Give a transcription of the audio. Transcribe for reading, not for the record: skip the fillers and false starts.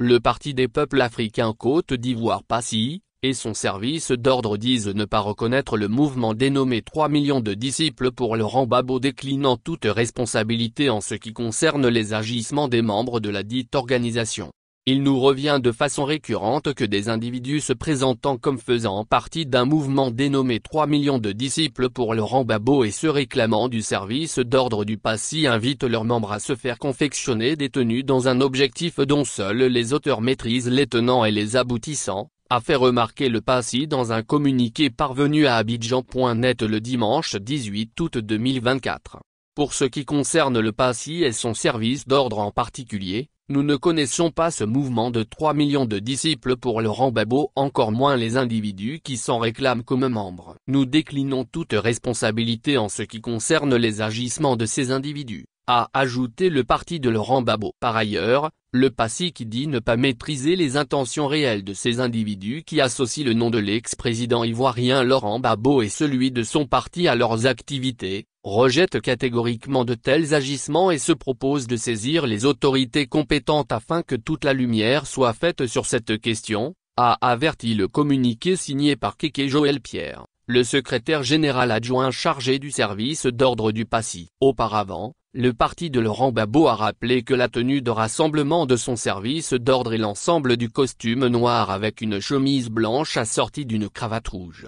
le Parti des peuples africains Côte d'Ivoire PACI, et son service d'ordre disent ne pas reconnaître le mouvement dénommé 3 millions de disciples pour Laurent Gbagbo, déclinant toute responsabilité en ce qui concerne les agissements des membres de la dite organisation. Il nous revient de façon récurrente que des individus se présentant comme faisant partie d'un mouvement dénommé 3 millions de disciples pour Laurent Gbagbo et se réclamant du service d'ordre du PACI invitent leurs membres à se faire confectionner des tenues dans un objectif dont seuls les auteurs maîtrisent les tenants et les aboutissants, a fait remarquer le PACI dans un communiqué parvenu à Abidjan.net le dimanche 18 août 2024. Pour ce qui concerne le PACI et son service d'ordre en particulier, nous ne connaissons pas ce mouvement de 3 millions de disciples pour Laurent Gbagbo, encore moins les individus qui s'en réclament comme membres. Nous déclinons toute responsabilité en ce qui concerne les agissements de ces individus, a ajouté le parti de Laurent Gbagbo. Par ailleurs, le PACI qui dit ne pas maîtriser les intentions réelles de ces individus qui associent le nom de l'ex-président ivoirien Laurent Gbagbo et celui de son parti à leurs activités, rejette catégoriquement de tels agissements et se propose de saisir les autorités compétentes afin que toute la lumière soit faite sur cette question, a averti le communiqué signé par Kéké Joël Pierre, le secrétaire général adjoint chargé du service d'ordre du PACI. Auparavant, le parti de Laurent Gbagbo a rappelé que la tenue de rassemblement de son service d'ordre est l'ensemble du costume noir avec une chemise blanche assortie d'une cravate rouge.